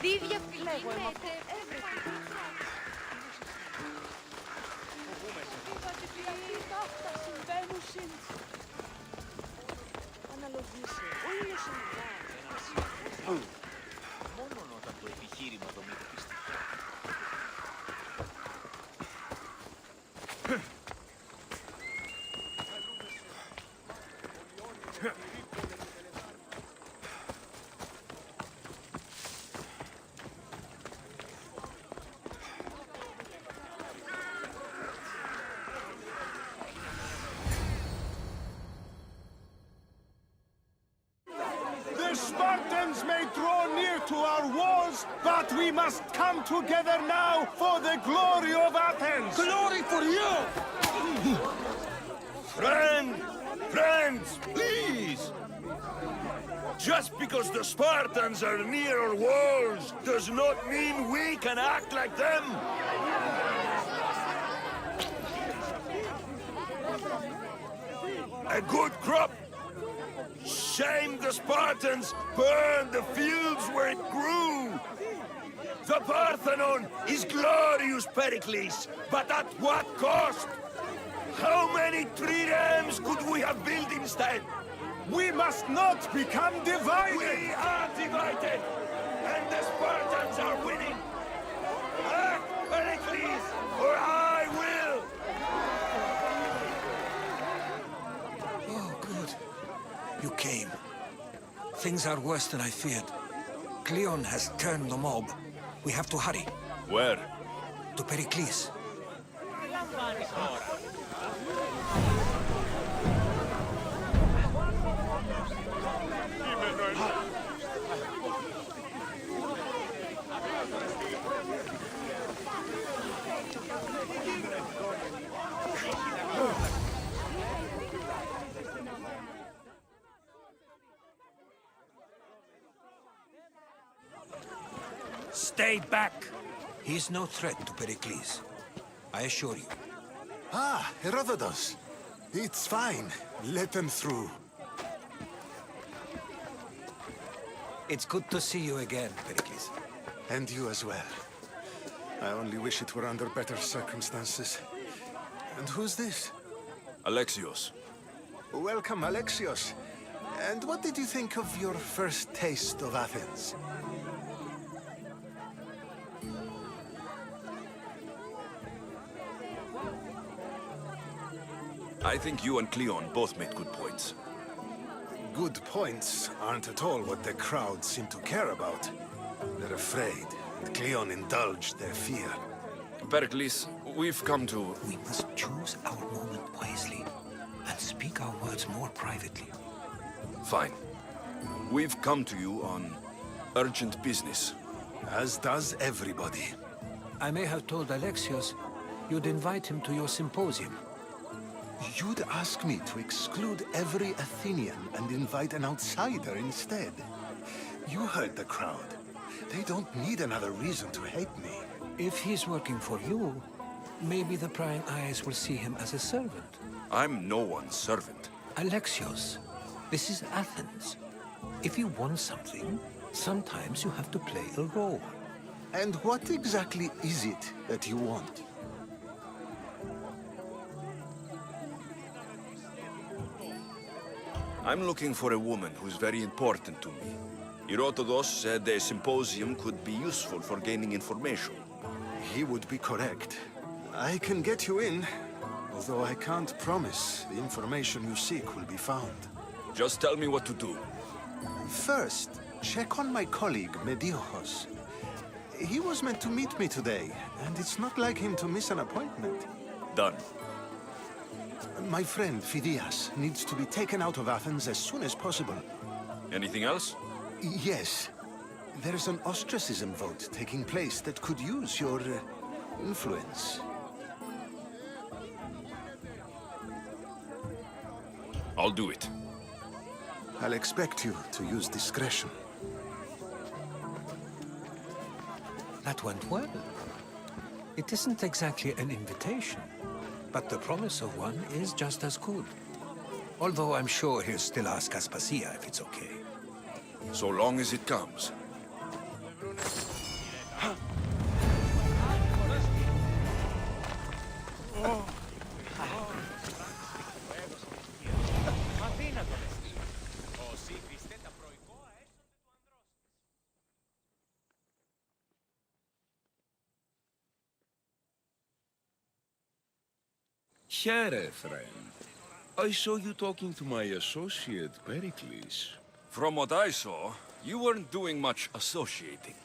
Δίδια φυλακή. Αναλογήσε. Όλο συνειδητά. Μόνο όταν το επιχείρημα δομείται πιστικά. The Spartans may draw near to our walls, but we must come together now for the glory of Athens! Glory for you! Friends, please! Just because the Spartans are near our walls does not mean we can act like them! A good crop! Shame the Spartans burned the fields where it grew! The Parthenon is glorious, Pericles, but at what cost? How many triremes could we have built instead? We must not become divided! We are divided, and the Spartans are winning! Act, Pericles, or I will! Oh, good. You came. Things are worse than I feared. Cleon has turned the mob. We have to hurry. Where? To Pericles. Stay back! He is no threat to Pericles. I assure you. Ah, Herodotus. It's fine. Let them through. It's good to see you again, Pericles. And you as well. I only wish it were under better circumstances. And who's this? Alexios. Welcome, Alexios. And what did you think of your first taste of Athens? I think you and Cleon both made good points. Good points aren't at all what the crowd seem to care about. They're afraid, and Cleon indulged their fear. Pericles, we've come to... We must choose our moment wisely and speak our words more privately. Fine. We've come to you on urgent business. As does everybody. I may have told Alexios you'd invite him to your symposium. You'd ask me to exclude every Athenian and invite an outsider instead. You heard the crowd. They don't need another reason to hate me. If he's working for you, maybe the prying eyes will see him as a servant. I'm no one's servant. Alexios, this is Athens. If you want something, sometimes you have to play a role. And what exactly is it that you want? I'm looking for a woman who's very important to me. Herodotus said a symposium could be useful for gaining information. He would be correct. I can get you in, Although I can't promise the information you seek will be found. Just tell me what to do. First, check on my colleague, Mediojos. He was meant to meet me today, and it's not like him to miss an appointment. Done. My friend, Phidias, needs to be taken out of Athens as soon as possible. Anything else? Yes. There's an ostracism vote taking place that could use your influence. I'll do it. I'll expect you to use discretion. That went well. It isn't exactly an invitation, but the promise of one is just as good. Although I'm sure he'll still ask Aspasia if it's okay. So long as it comes. Here, friend. I saw you talking to my associate, Pericles. From what I saw, you weren't doing much associating.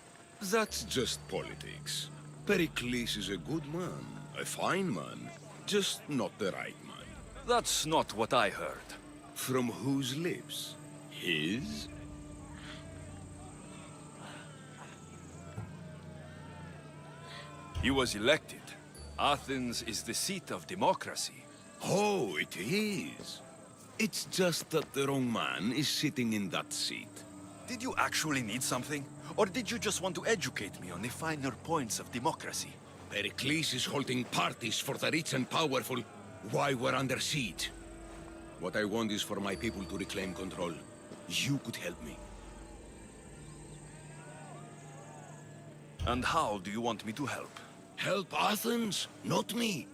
That's just politics. Pericles is a good man, a fine man, just not the right man. That's not what I heard. From whose lips? His? He was elected. Athens is the seat of democracy. Oh, it is. It's just that the wrong man is sitting in that seat. Did you actually need something? Or did you just want to educate me on the finer points of democracy? Pericles is holding parties for the rich and powerful while we're under siege. What I want is for my people to reclaim control. You could help me. And how do you want me to help? Help Athens, not me.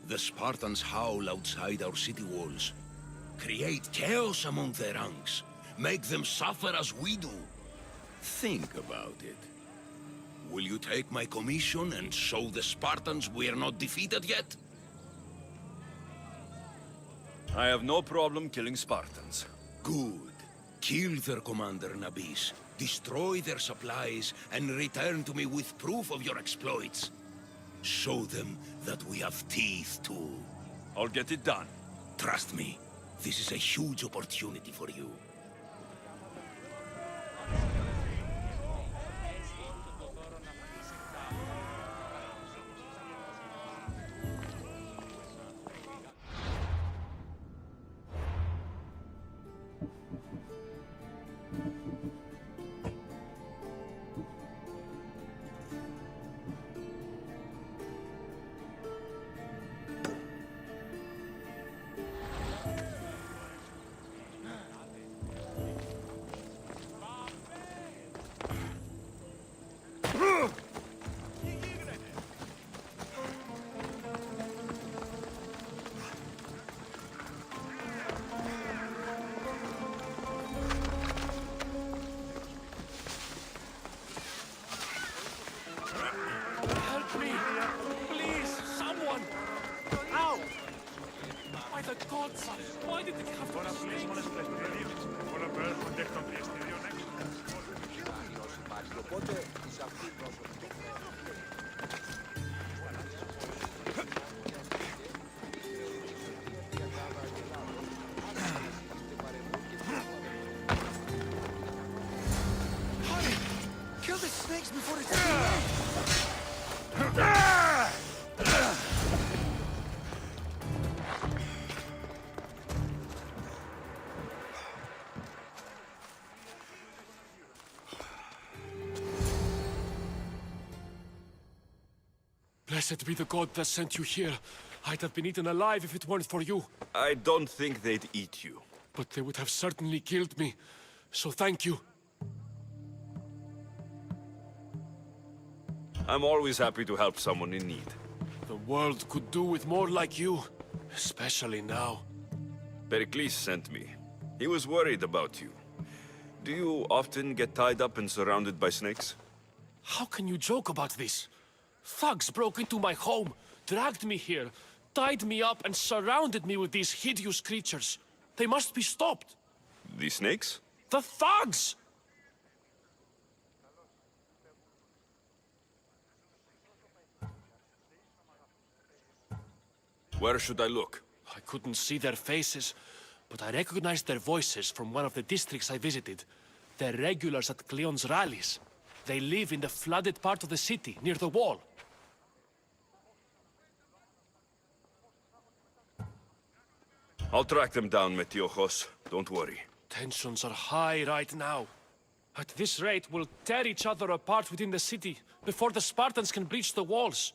The Spartans howl outside our city walls. Create chaos among their ranks. Make them suffer as we do. Think about it. Will you take my commission and show the Spartans we are not defeated yet? I have no problem killing Spartans. Good. Kill their commander, Nabis. Destroy their supplies and return to me with proof of your exploits. Show them that we have teeth, too. I'll get it done. Trust me, this is a huge opportunity for you. Why did it have to Hurry! Kill the snakes before it's too late! Blessed be the god that sent you here. I'd have been eaten alive if it weren't for you. I don't think they'd eat you. But they would have certainly killed me. So thank you. I'm always happy to help someone in need. The world could do with more like you. Especially now. Pericles sent me. He was worried about you. Do you often get tied up and surrounded by snakes? How can you joke about this? Thugs broke into my home, dragged me here, tied me up and surrounded me with these hideous creatures. They must be stopped. The snakes? The thugs! Where should I look? I couldn't see their faces, but I recognized their voices from one of the districts I visited. They're regulars at Cleon's rallies. They live in the flooded part of the city, near the wall. I'll track them down, Metiojos. Don't worry. Tensions are high right now. At this rate, we'll tear each other apart within the city before the Spartans can breach the walls.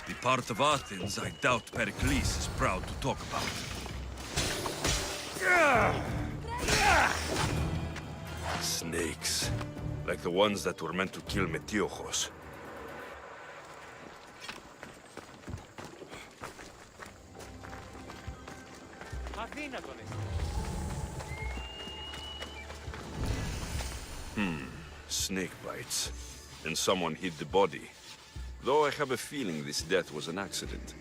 The part of Athens I doubt Pericles is proud to talk about. Snakes. Like the ones that were meant to kill Metiojos. Snake bites. And someone hid the body. Though I have a feeling this death was an accident.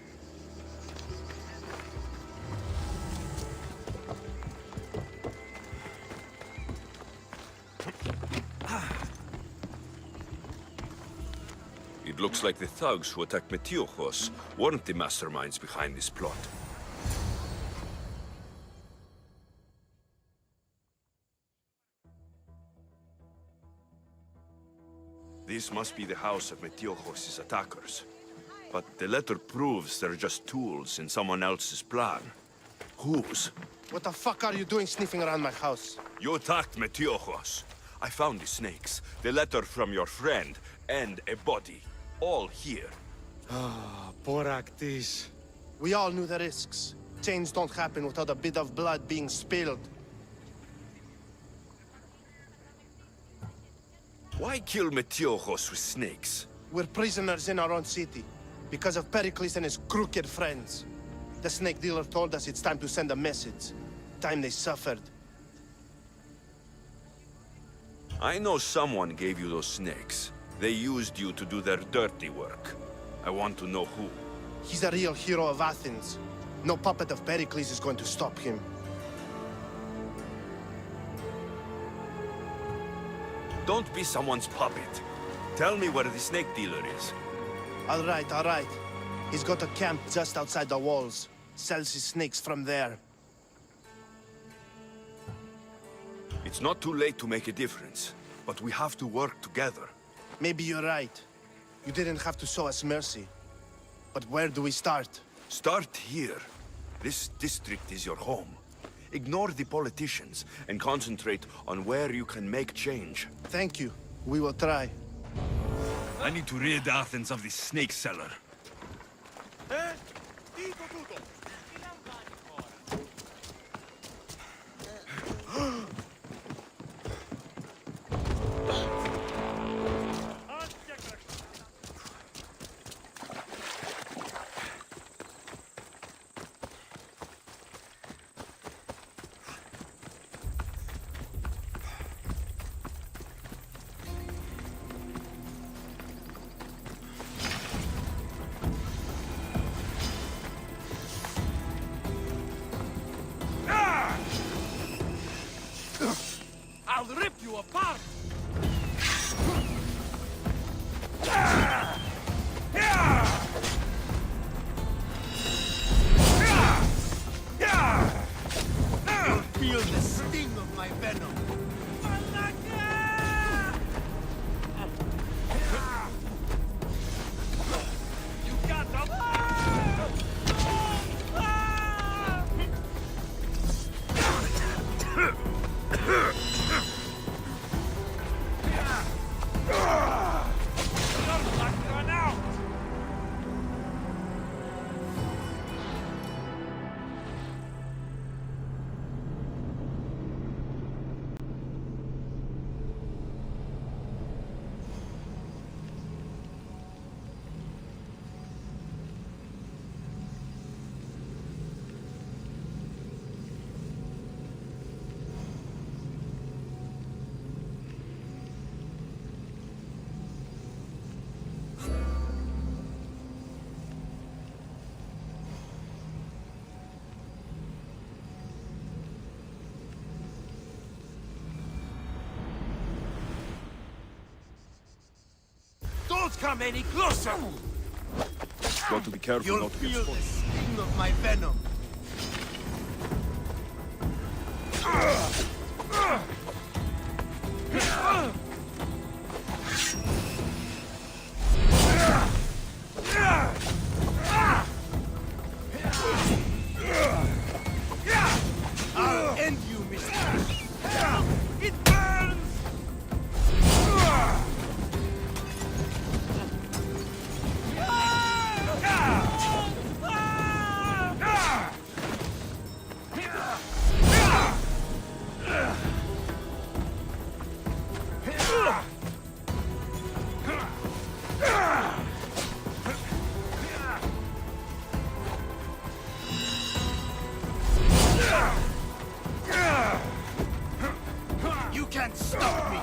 It looks like the thugs who attacked Metiojos weren't the masterminds behind this plot. This must be the house of Metiojos' attackers. But the letter proves they're just tools in someone else's plan. Whose? What the fuck are you doing sniffing around my house? You attacked Metiojos. I found the snakes, the letter from your friend, and a body. All here. Boraktis. We all knew the risks. Change don't happen without a bit of blood being spilled. Why kill Metiojos with snakes? We're prisoners in our own city. Because of Pericles and his crooked friends. The snake dealer told us it's time to send a message. Time they suffered. I know someone gave you those snakes. They used you to do their dirty work. I want to know who. He's a real hero of Athens. No puppet of Pericles is going to stop him. Don't be someone's puppet. Tell me where the snake dealer is. All right. He's got a camp just outside the walls. Sells his snakes from there. It's not too late to make a difference, but we have to work together. Maybe you're right. You didn't have to show us mercy. But where do we start? Start here. This district is your home. Ignore the politicians and concentrate on where you can make change. Thank you. We will try. I need to rid Athens of this snake seller. come any closer! Got to be careful You'll not to get feel the spotted. sting of my venom. I'll end you, mister. It burns! You can't stop me!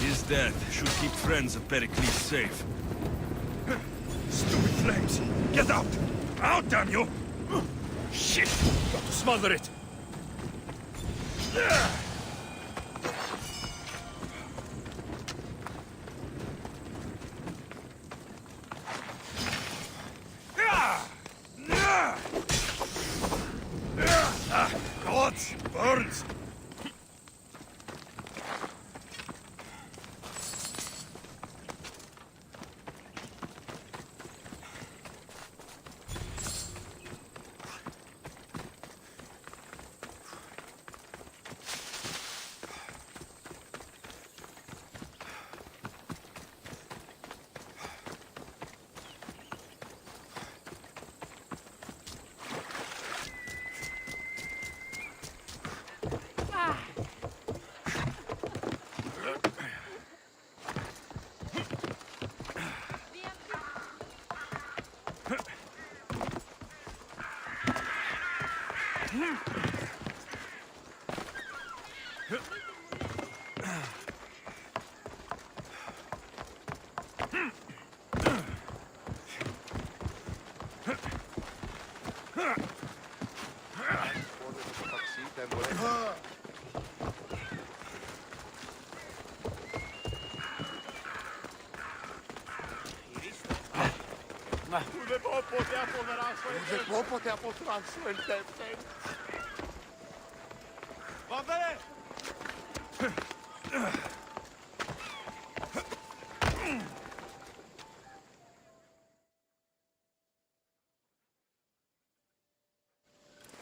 His death should keep friends of Pericles safe. Stupid flames! Get out! Out, damn you! Shit! Got to smother it! God! Burns!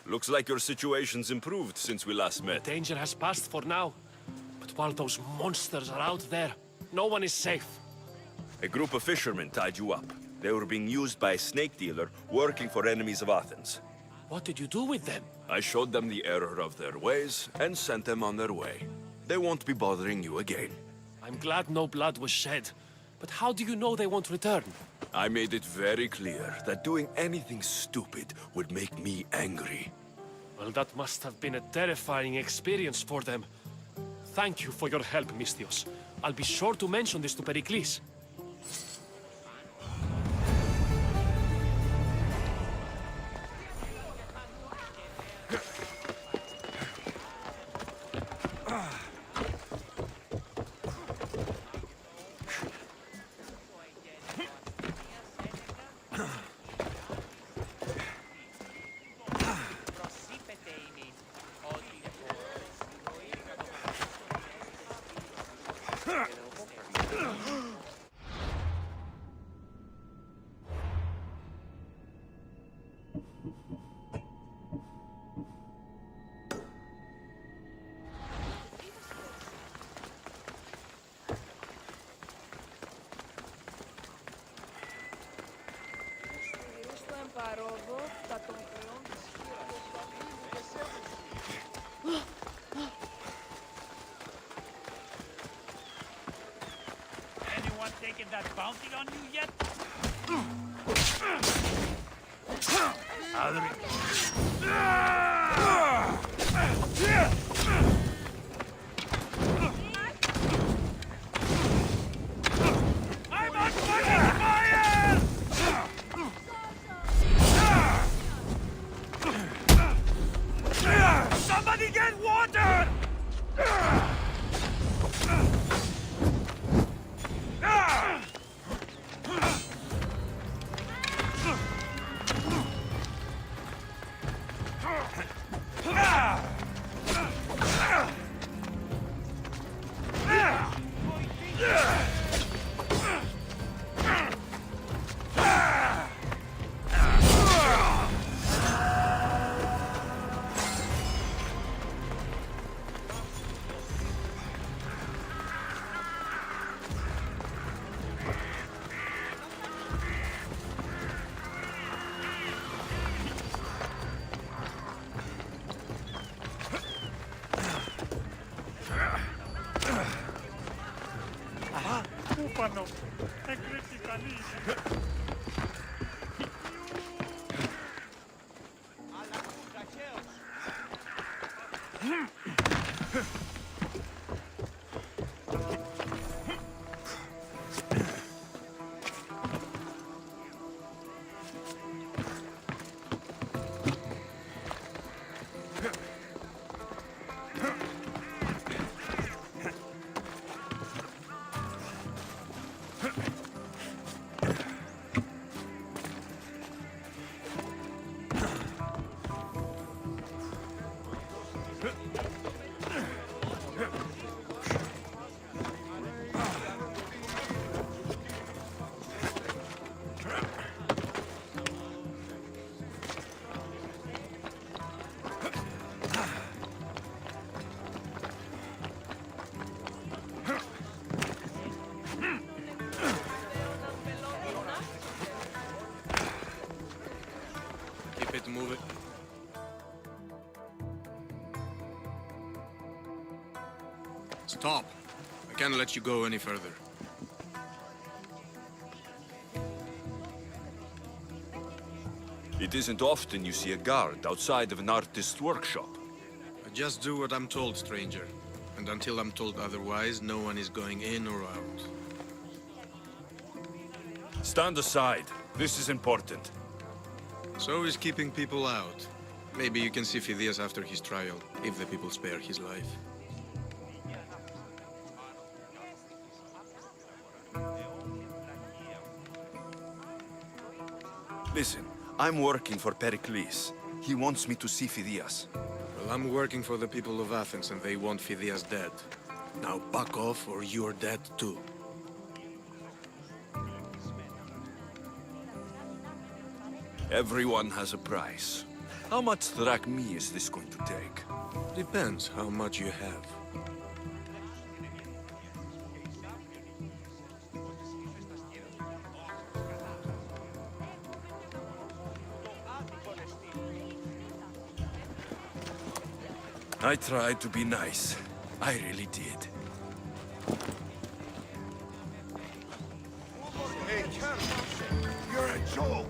Looks like your situation's improved since we last met. Danger has passed for now. But while those monsters are out there, no one is safe. A group of fishermen tied you up. They were being used by a snake dealer working for enemies of Athens. What did you do with them? I showed them the error of their ways and sent them on their way. They won't be bothering you again. I'm glad no blood was shed. But how do you know they won't return? I made it very clear that doing anything stupid would make me angry. Well, that must have been a terrifying experience for them. Thank you for your help, Misthios. I'll be sure to mention this to Pericles. taken that bounty on you yet? I'm on fucking fire! Somebody get water! Ufano, è criticalissimo. Move it. Stop. I can't let you go any further. It isn't often you see a guard outside of an artist's workshop. I just do what I'm told, stranger. And until I'm told otherwise, no one is going in or out. Stand aside. This is important. So is keeping people out. Maybe you can see Phidias after his trial, if the people spare his life. Listen, I'm working for Pericles. He wants me to see Phidias. Well, I'm working for the people of Athens and they want Phidias dead. Now back off or you're dead too. Everyone has a price. How much drachmi is this going to take? Depends how much you have. I tried to be nice. I really did. Hey, you're a joke!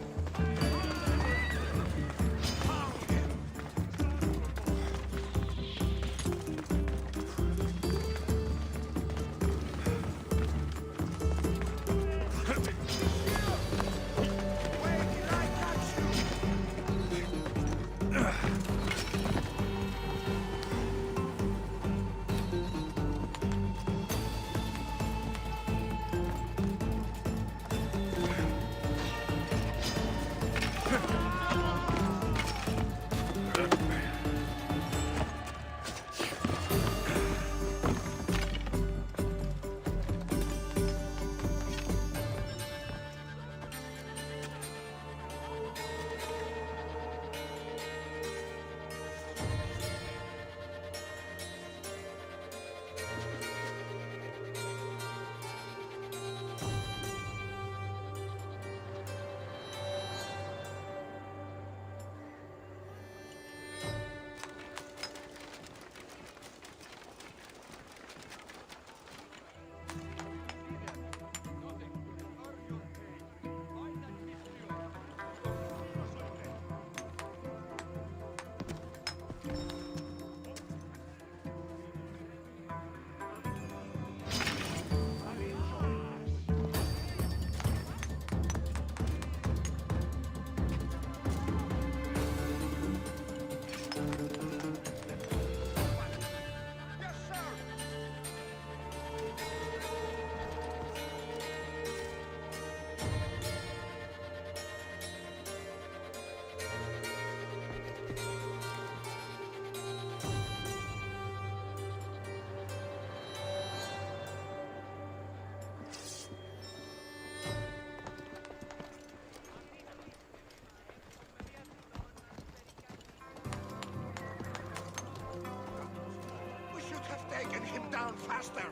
down faster.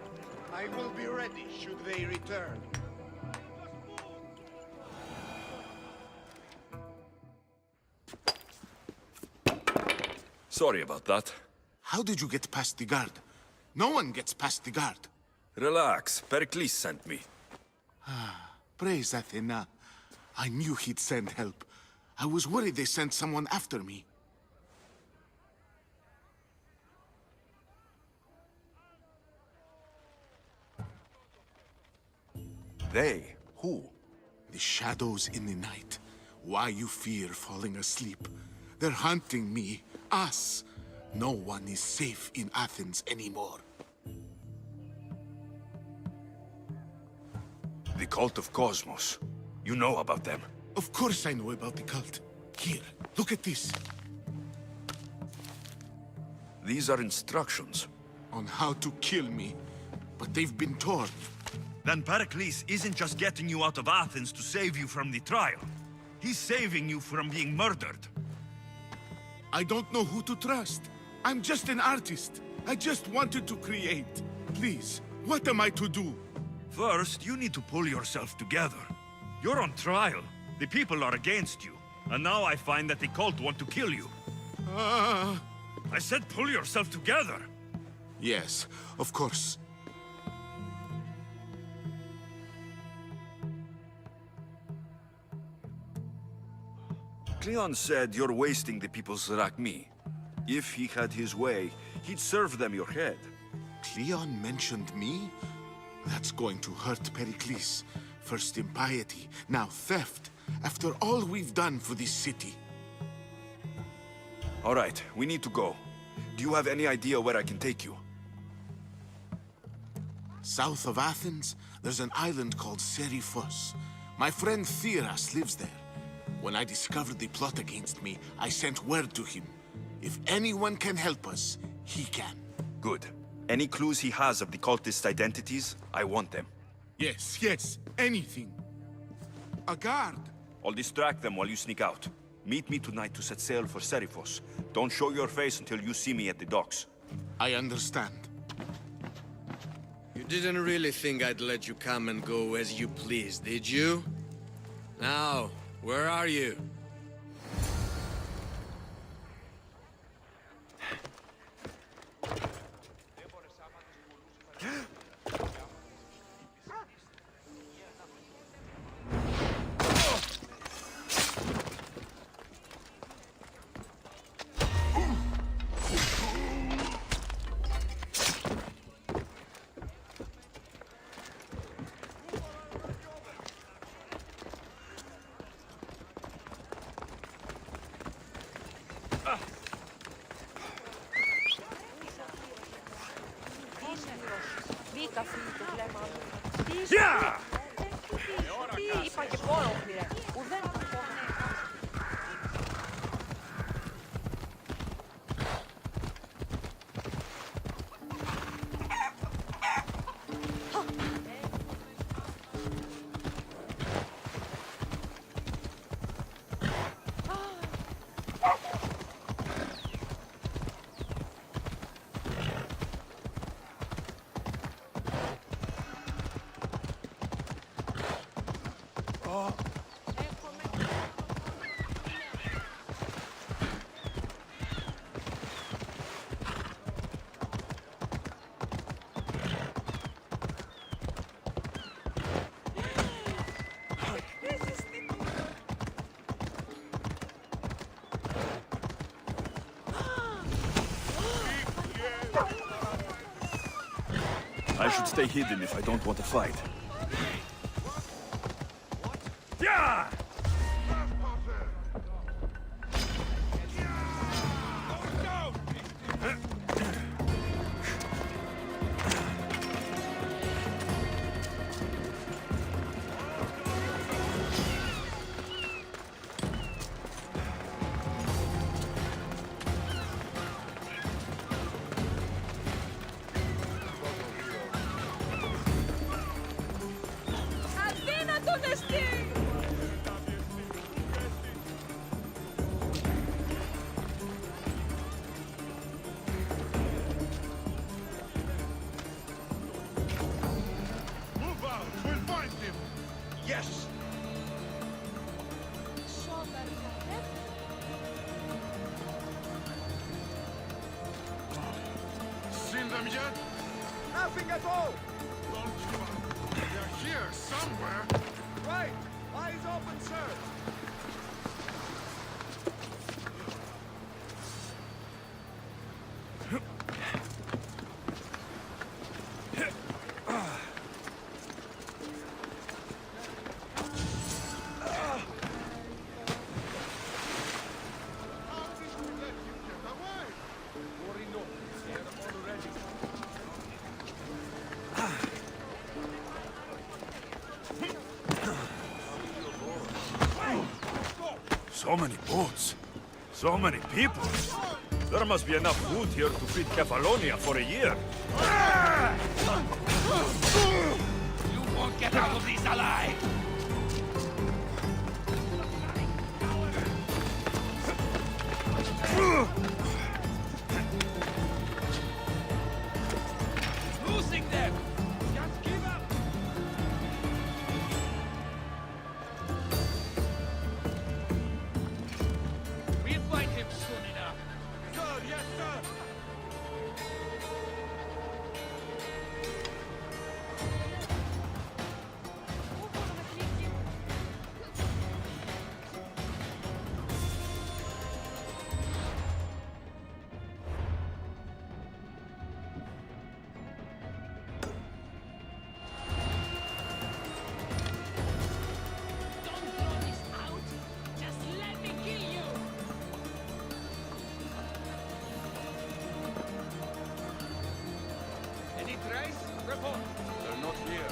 I will be ready should they return. Sorry about that. How did you get past the guard? No one gets past the guard. Relax. Pericles sent me. Praise Athena. I knew he'd send help. I was worried they sent someone after me. They? Who? The shadows in the night. Why you fear falling asleep? They're hunting me. Us. No one is safe in Athens anymore. The cult of Cosmos. You know about them. Of course I know about the cult. Here, look at this. These are instructions. On how to kill me. But they've been torn. Then Pericles isn't just getting you out of Athens to save you from the trial. He's saving you from being murdered. I don't know who to trust. I'm just an artist. I just wanted to create. Please, what am I to do? First, you need to pull yourself together. You're on trial. The people are against you. And now I find that the cult want to kill you. I said pull yourself together. Yes, of course. Cleon said you're wasting the people's Zrakmi. If he had his way, he'd serve them your head. Cleon mentioned me? That's going to hurt Pericles. First impiety, now theft. After all we've done for this city. All right, we need to go. Do you have any idea where I can take you? South of Athens, there's an island called Seriphos. My friend Theras lives there. When I discovered the plot against me, I sent word to him. If anyone can help us, he can. Good. Any clues he has of the cultist identities, I want them. Yes, yes, anything. A guard. I'll distract them while you sneak out. Meet me tonight to set sail for Seriphos. Don't show your face until you see me at the docks. I understand. You didn't really think I'd let you come and go as you please, did you? Now, where are you? Είπα και πόνο, πήρε. Ουδέν το πόνο. I should stay hidden if I don't want to fight. Yeah! Yes! Seen them yet? Nothing at all! Don't give up. They're here somewhere. Right! Eyes open, sir! So many boats. So many people. There must be enough food here to feed Kefalonia for a year. You won't get out of this alive! Losing them! Just give up! We'll find him soon enough. Sir, yes, sir! Any trace? Report. They're not here.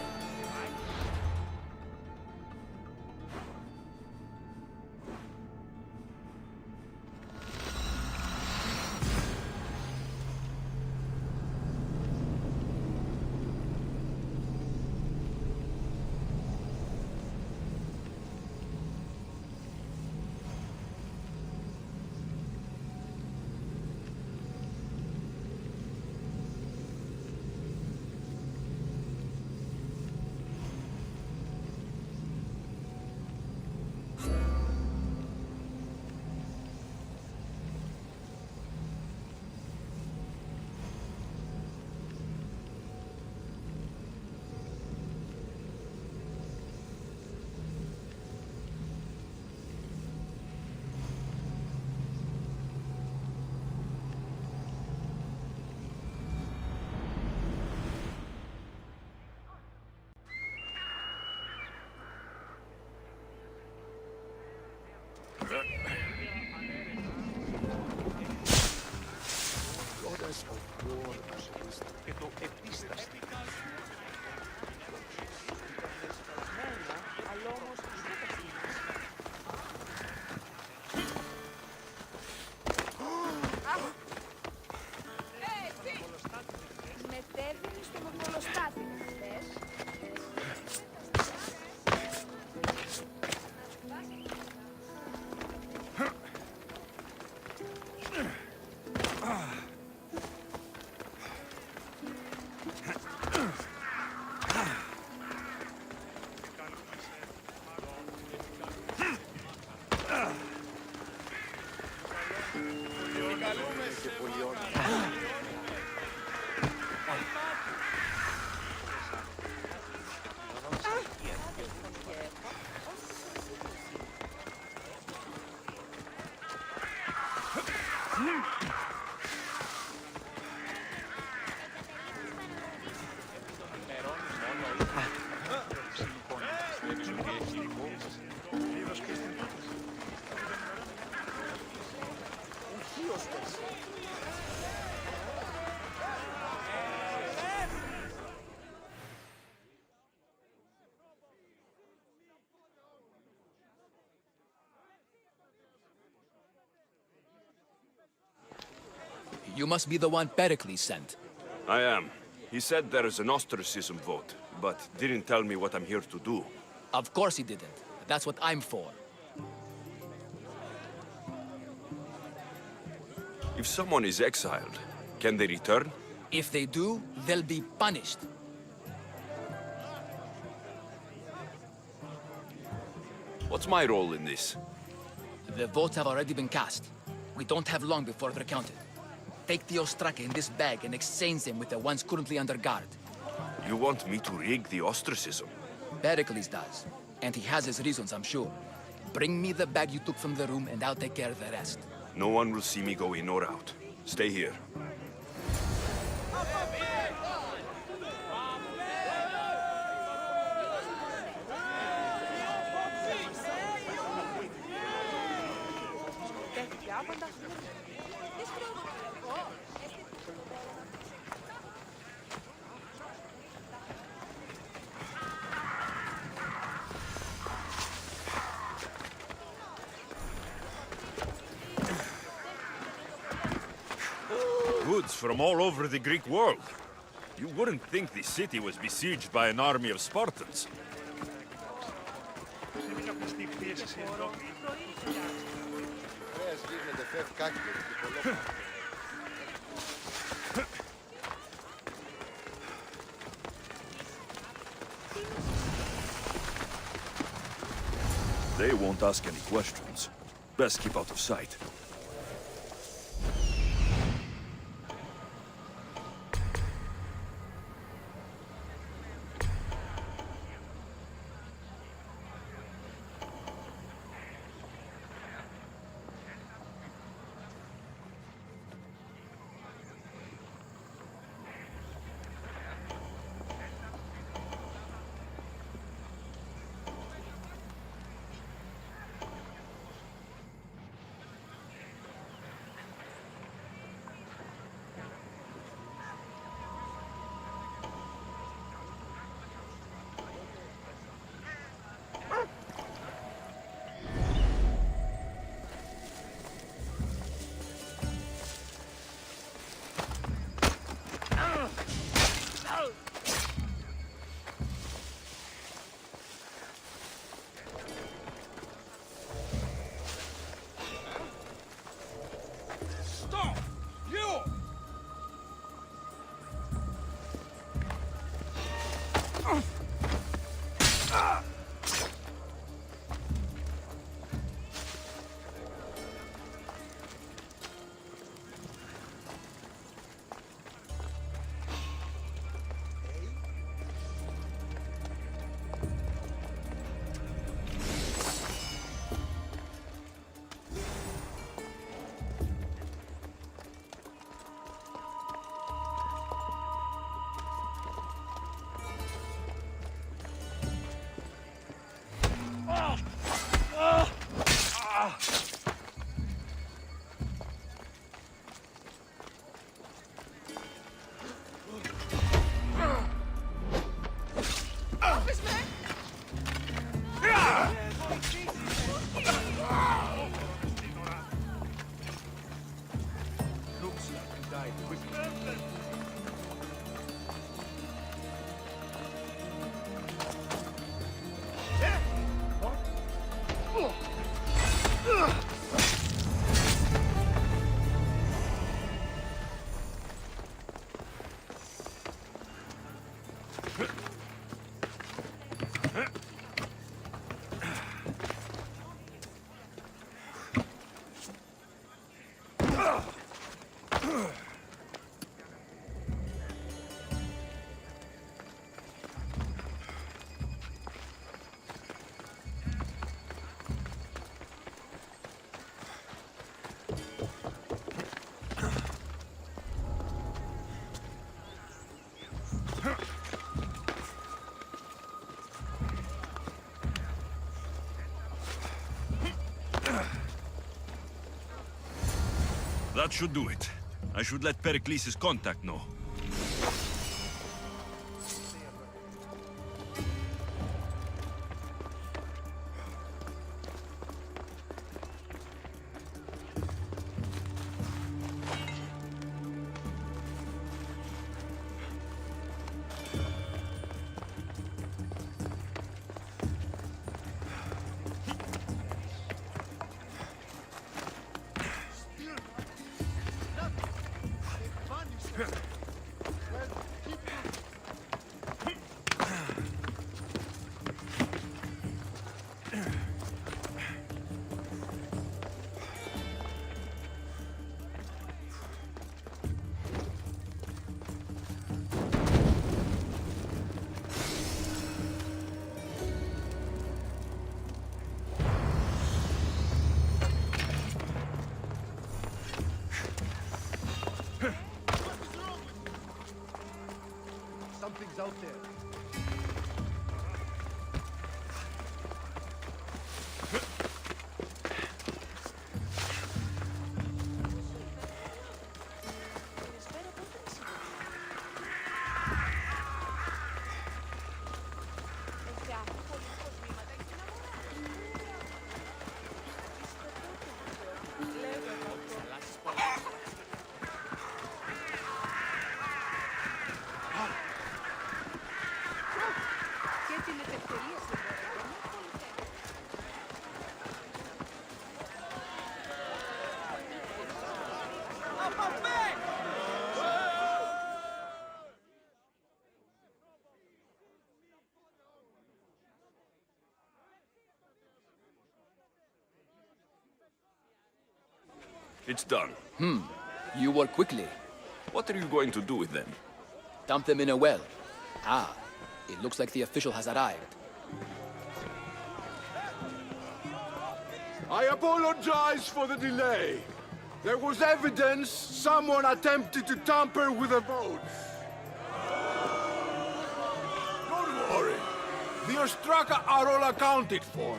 You must be the one Pericles sent. I am. He said there is an ostracism vote, but didn't tell me what I'm here to do. Of course he didn't. That's what I'm for. If someone is exiled, can they return? If they do, they'll be punished. What's my role in this? The votes have already been cast. We don't have long before they're counted. Take the Ostraka in this bag and exchange them with the ones currently under guard. You want me to rig the ostracism? Pericles does. And he has his reasons, I'm sure. Bring me the bag you took from the room and I'll take care of the rest. No one will see me go in or out. Stay here. Goods from all over the Greek world. You wouldn't think the city was besieged by an army of Spartans. They won't ask any questions. Best keep out of sight. That should do it. I should let Pericles' contact know. It's done. You work quickly. What are you going to do with them? Dump them in a well. Ah, it looks like the official has arrived. I apologize for the delay. There was evidence someone attempted to tamper with the votes. Don't worry. The Ostraka are all accounted for.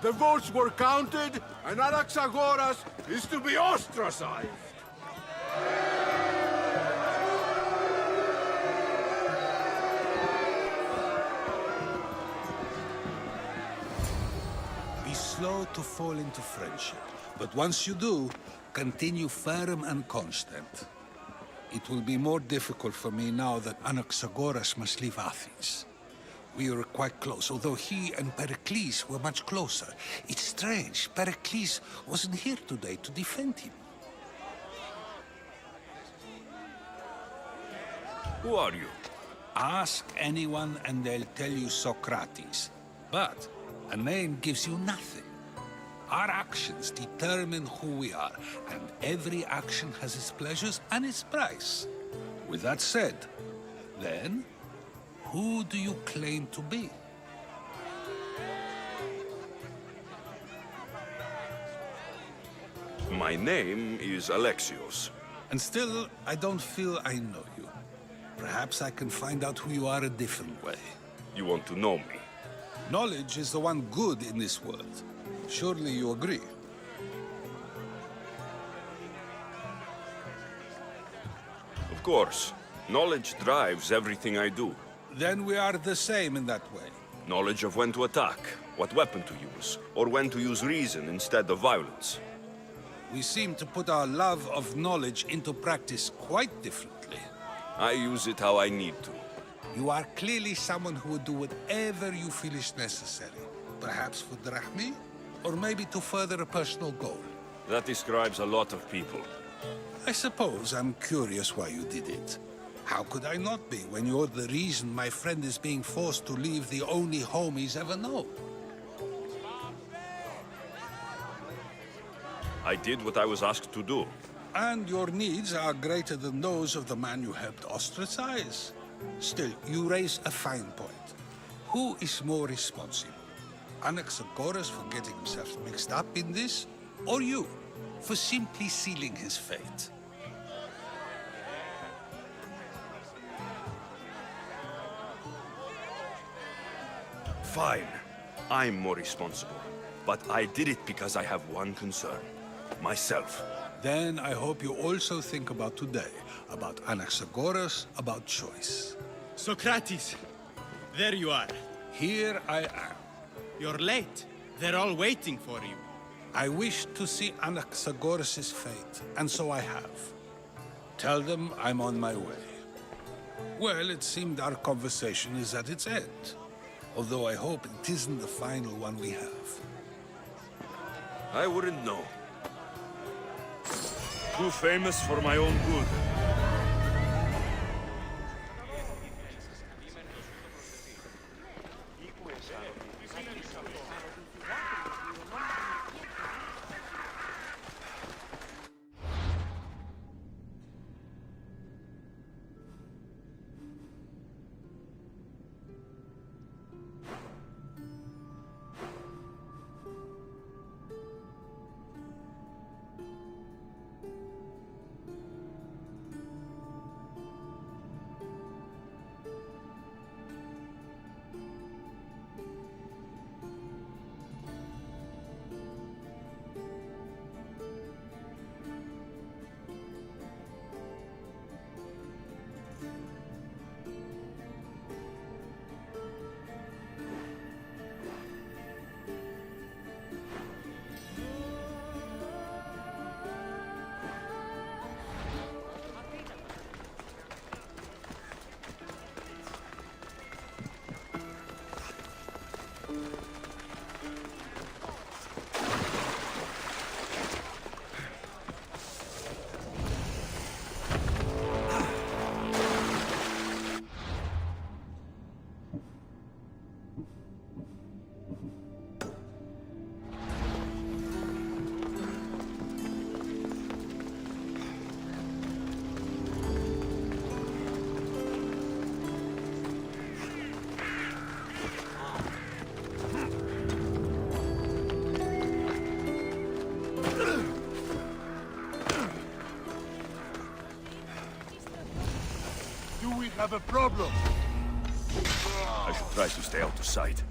The votes were counted, and Anaxagoras is to be ostracized. Be slow to fall into friendship, but once you do, continue firm and constant. It will be more difficult for me now that Anaxagoras must leave Athens. We were quite close, although he and Pericles were much closer. It's strange, Pericles wasn't here today to defend him. Who are you? Ask anyone and they'll tell you Socrates. But a name gives you nothing. Our actions determine who we are, and every action has its pleasures and its price. With that said, then, who do you claim to be? My name is Alexios. And still, I don't feel I know you. Perhaps I can find out who you are a different way. You want to know me? Knowledge is the one good in this world. Surely you agree? Of course. Knowledge drives everything I do. Then we are the same in that way. Knowledge of when to attack, what weapon to use, or when to use reason instead of violence. We seem to put our love of knowledge into practice quite differently. I use it how I need to. You are clearly someone who would do whatever you feel is necessary. Perhaps for drachmi, or maybe to further a personal goal. That describes a lot of people. I suppose I'm curious why you did it. How could I not be when you're the reason my friend is being forced to leave the only home he's ever known? I did what I was asked to do. And your needs are greater than those of the man you helped ostracize. Still, you raise a fine point. Who is more responsible? Anaxagoras for getting himself mixed up in this, or you, for simply sealing his fate? Fine. I'm more responsible. But I did it because I have one concern. Myself. Then I hope you also think about today, about Anaxagoras, about choice. Socrates, there you are. Here I am. You're late. They're all waiting for you. I wish to see Anaxagoras' fate, and so I have. Tell them I'm on my way. Well, it seemed our conversation is at its end. Although I hope it isn't the final one we have. I wouldn't know. Too famous for my own good. have a problem. I should try to stay out of sight.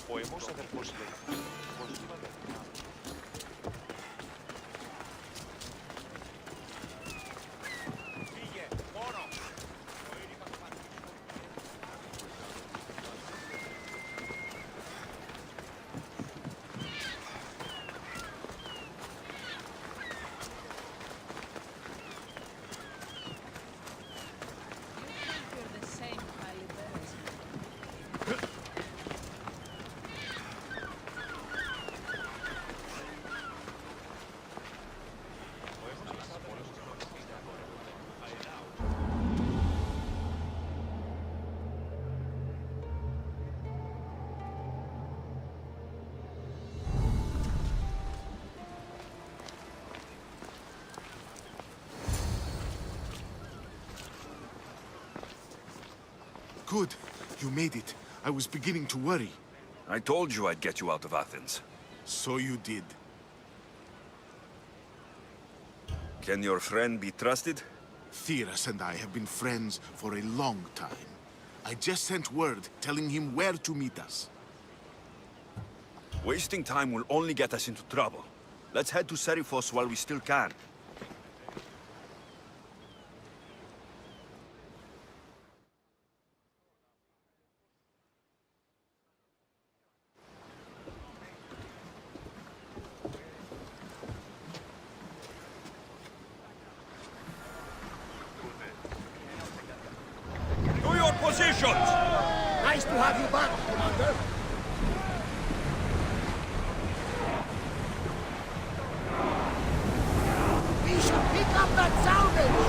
Poemos αδερφός λέει. Good. You made it. I was beginning to worry. I told you I'd get you out of Athens. So you did. Can your friend be trusted? Theras and I have been friends for a long time. I just sent word telling him where to meet us. Wasting time will only get us into trouble. Let's head to Serifos while we still can. To your positions! Nice to have you back, Commander. We should pick up that salvage!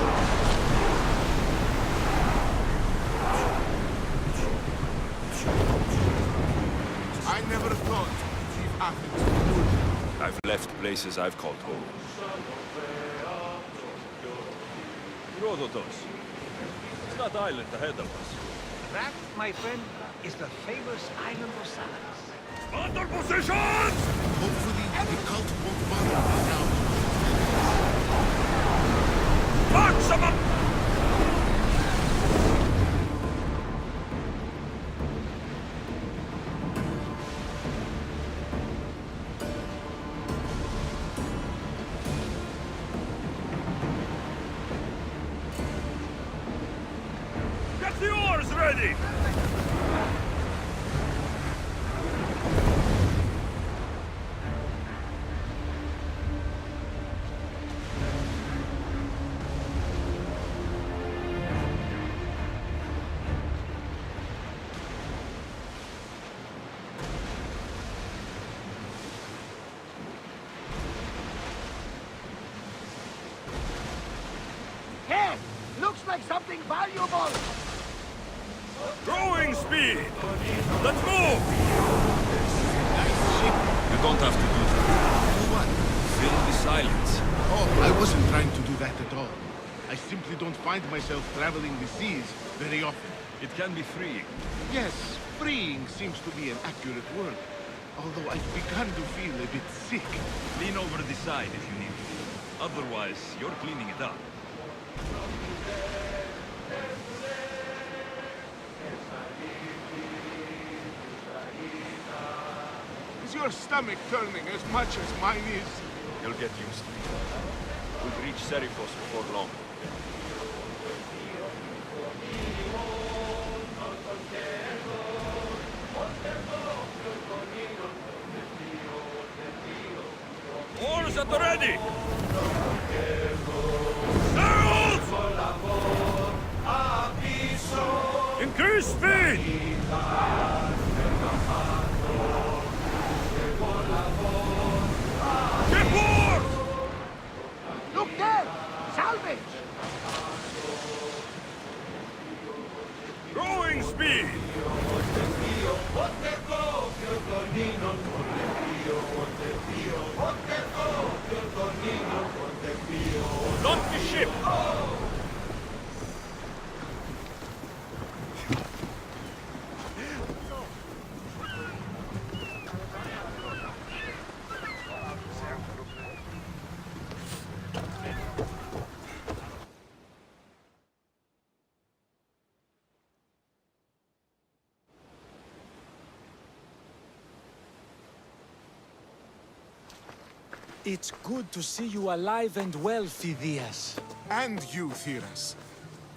I never thought Chief Athens would do it. I've left places I've called home. Rhodotos. It's that island ahead of us. That, my friend, is the famous island of Salamis. Under positions! Hopefully, the cult won't bother me now. Maximum! Get the oars ready! like something valuable! Growing speed! Let's move! Nice ship. You don't have to do that. Do what? Fill the silence. Oh, I wasn't trying to do that at all. I simply don't find myself traveling the seas very often. It can be freeing. Yes, freeing seems to be an accurate word. Although I've begun to feel a bit sick. Lean over the side if you need to. Otherwise, you're cleaning it up. Is your stomach turning as much as mine is? You'll get used to it. We'll reach Serifos before long. Oars at the ready! Sails! Increase speed! Keep oars! Look there! Salvage! Growing speed! Launch the ship! It's good to see you alive and well, Phidias. And you, Theras.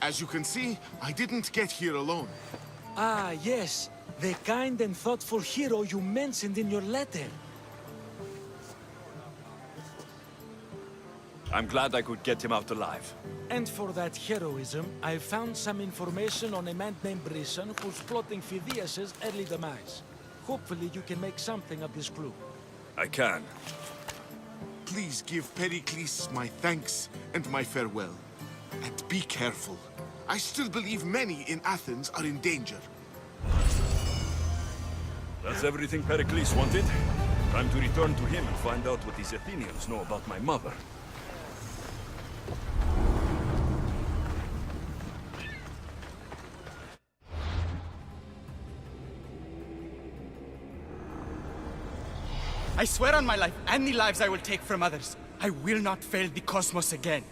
As you can see, I didn't get here alone. Ah, yes. The kind and thoughtful hero you mentioned in your letter. I'm glad I could get him out alive. And for that heroism, I found some information on a man named Brisson who's plotting Phidias' early demise. Hopefully you can make something of this clue. I can. Please give Pericles my thanks and my farewell. And be careful. I still believe many in Athens are in danger. That's everything Pericles wanted. Time to return to him and find out what these Athenians know about my mother. I swear on my life and the lives I will take from others, I will not fail the cosmos again.